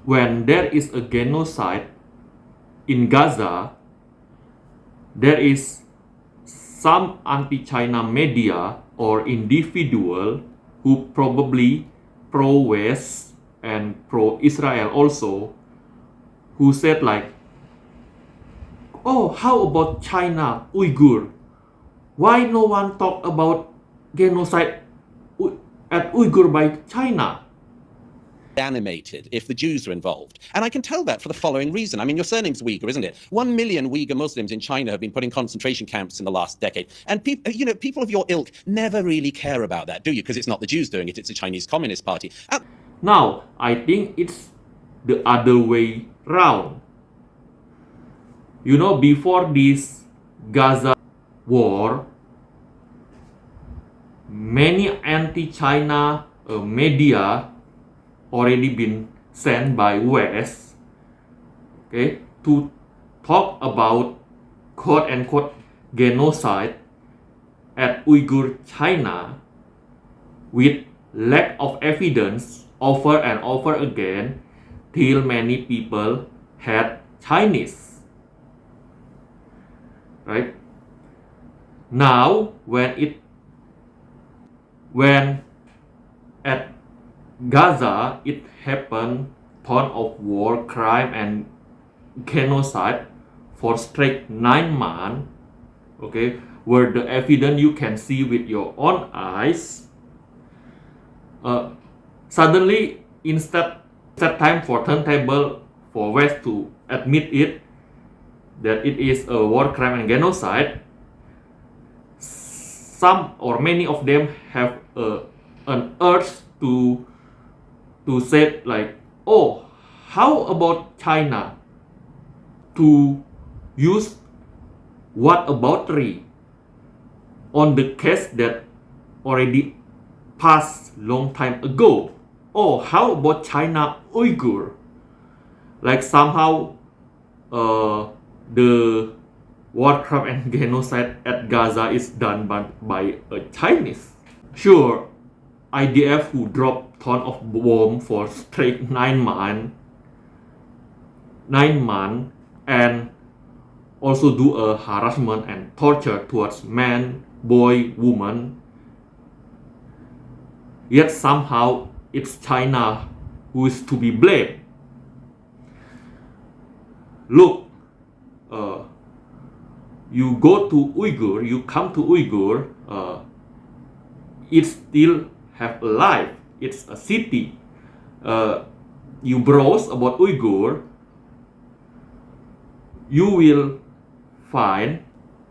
when there is a genocide in Gaza, there is some anti-China media or individual who probably pro-West and pro-Israel also, who said like, oh, how about China, Uyghur? Why no one talk about genocide at Uyghur by China? Animated if the Jews are involved. And I can tell that for the following reason. I mean, your surname's Uyghur, isn't it? 1 million Uyghur Muslims in China have been put in concentration camps in the last decade. And people of your ilk never really care about that, do you? Because it's not the Jews doing it, it's the Chinese Communist Party. Now, I think it's the other way round. You know, before this Gaza war, many anti-China media already been sent by West, okay, to talk about quote-unquote genocide at Uyghur China with lack of evidence over and over again till many people had Chinese, right? Now when at Gaza it happened ton of war, crime and genocide for straight 9 months, okay, where the evidence you can see with your own eyes. Suddenly, instead time for turntable for West to admit it that it is a war crime and genocide, some or many of them have an urge to say like, oh, how about China to use whataboutery on the case that already passed long time ago? Oh, how about China Uyghur? Like somehow the war crime and genocide at Gaza is done by a Chinese. Sure, IDF who dropped ton of bomb for straight 9 months and also do a harassment and torture towards men, boy, woman. Yet somehow it's China who is to be blamed. Look, you go to Uyghur, you come to Uyghur, it still have a life. It's a city. You browse about Uyghur, you will find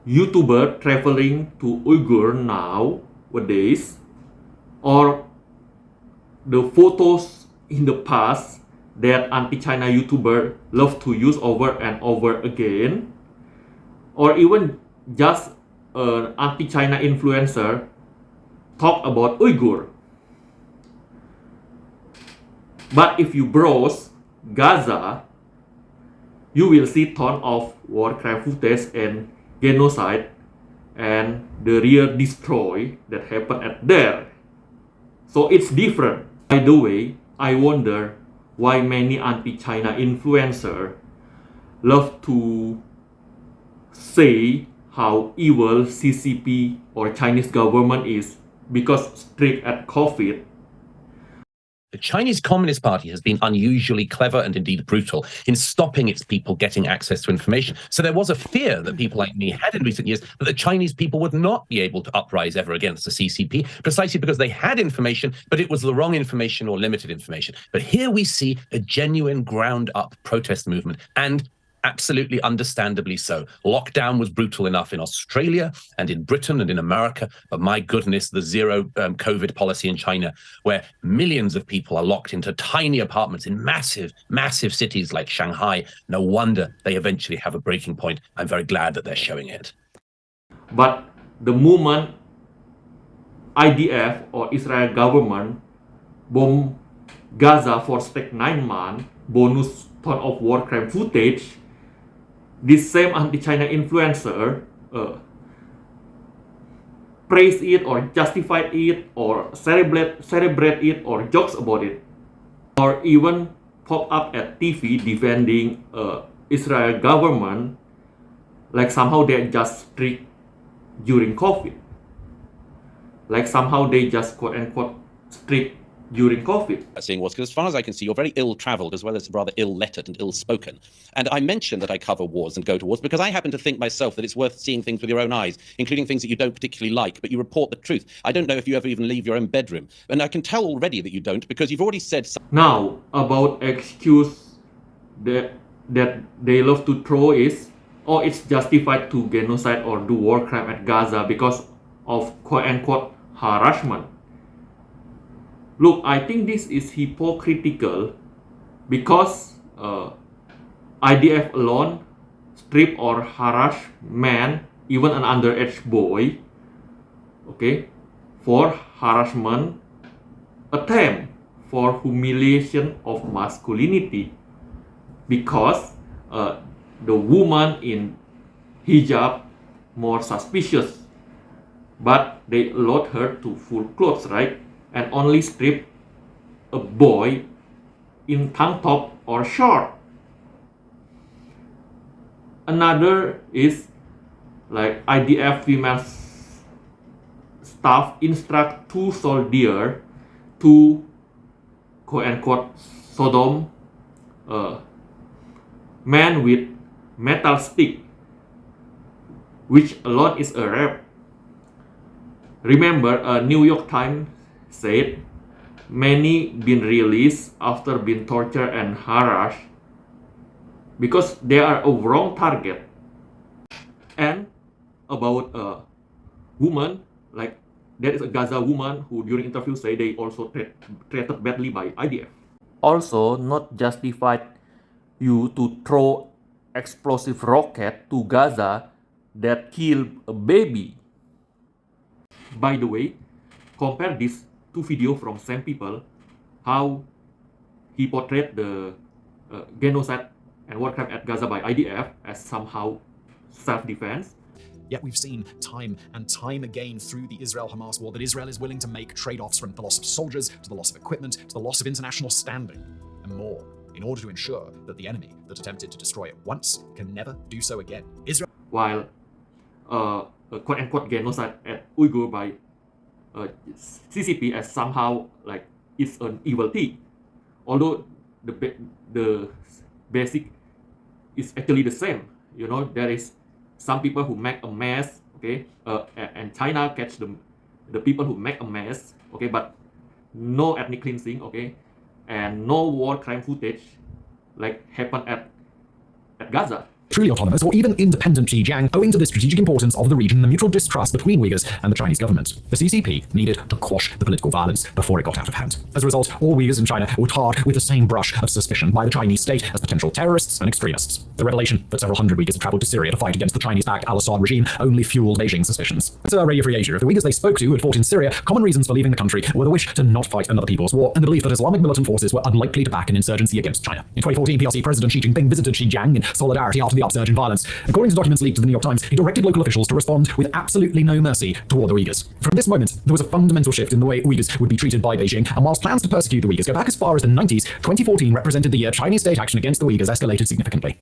YouTuber traveling to Uyghur nowadays, or the photos in the past that anti-China YouTuber love to use over and over again, or even just an anti-China influencer talk about Uyghur. But if you browse Gaza, you will see ton of war crime footage and genocide and the real destroy that happened at there. So it's different. By the way, I wonder why many anti-China influencers love to say how evil CCP or Chinese government is because strict at COVID. The Chinese Communist Party has been unusually clever and indeed brutal in stopping its people getting access to information. So there was a fear that people like me had in recent years that the Chinese people would not be able to uprise ever against the CCP, precisely because they had information, but it was the wrong information or limited information. But here we see a genuine ground-up protest movement, and absolutely understandably so. Lockdown was brutal enough in Australia and in Britain and in America, but my goodness, the zero COVID policy in China, where millions of people are locked into tiny apartments in massive, massive cities like Shanghai. No wonder they eventually have a breaking point. I'm very glad that they're showing it. But the moment IDF or Israel government bomb Gaza for straight 9 months, bonus ton of war crime footage, this same anti-China influencer praise it or justify it or celebrate it or jokes about it, or even pop up at TV defending Israel government, like somehow they just strict during COVID. Like somehow they just quote unquote strict during COVID. Seeing was because, as far as I can see, you're very ill-traveled as well as rather ill-lettered and ill-spoken. And I mentioned that I cover wars and go to wars because I happen to think myself that it's worth seeing things with your own eyes, including things that you don't particularly like, but you report the truth. I don't know if you ever even leave your own bedroom. And I can tell already that you don't because you've already said... Now, about excuse that they love to throw is, oh, it's justified to genocide or do war crime at Gaza because of quote-unquote harassment. Look, I think this is hypocritical because IDF alone strip or harass man, even an underage boy, okay, for harassment attempt for humiliation of masculinity because the woman in hijab more suspicious, but they allowed her to full clothes, right? And only strip a boy in tank top or short. Another is like IDF female staff instruct two soldiers to quote-unquote Sodom man with metal stick, which alone is a rape. Remember, New York Times said many been released after being tortured and harassed because they are a wrong target. And about a woman, like there is a Gaza woman who during interview say they also treated badly by IDF. Also not justified you to throw explosive rocket to Gaza that kill a baby. By the way, compare these two videos from same people, how he portrayed the genocide and war crime at Gaza by IDF as somehow self-defense. Yet we've seen time and time again through the Israel-Hamas war that Israel is willing to make trade-offs from the loss of soldiers to the loss of equipment to the loss of international standing and more in order to ensure that the enemy that attempted to destroy it once can never do so again. Israel, while a quote-unquote genocide at Uyghur by CCP as somehow like it's an evil thing, although the basic is actually the same. You know, there is some people who make a mess, okay, and China catch the people who make a mess, okay, but no ethnic cleansing, okay, and no war crime footage like happened at Gaza. truly autonomous or even independent Xinjiang, owing to the strategic importance of the region and the mutual distrust between Uyghurs and the Chinese government. The CCP needed to quash the political violence before it got out of hand. As a result, all Uyghurs in China were tarred with the same brush of suspicion by the Chinese state as potential terrorists and extremists. The revelation that several hundred Uyghurs had traveled to Syria to fight against the Chinese-backed al-Assad regime only fueled Beijing's suspicions. To Radio Free Asia, if the Uyghurs they spoke to had fought in Syria, common reasons for leaving the country were the wish to not fight another people's war and the belief that Islamic militant forces were unlikely to back an insurgency against China. In 2014, PRC President Xi Jinping visited Xinjiang in solidarity after the upsurge in violence. According to documents leaked to the New York Times, he directed local officials to respond with absolutely no mercy toward the Uyghurs. From this moment, there was a fundamental shift in the way Uyghurs would be treated by Beijing, and whilst plans to persecute the Uyghurs go back as far as the 90s, 2014 represented the year Chinese state action against the Uyghurs escalated significantly.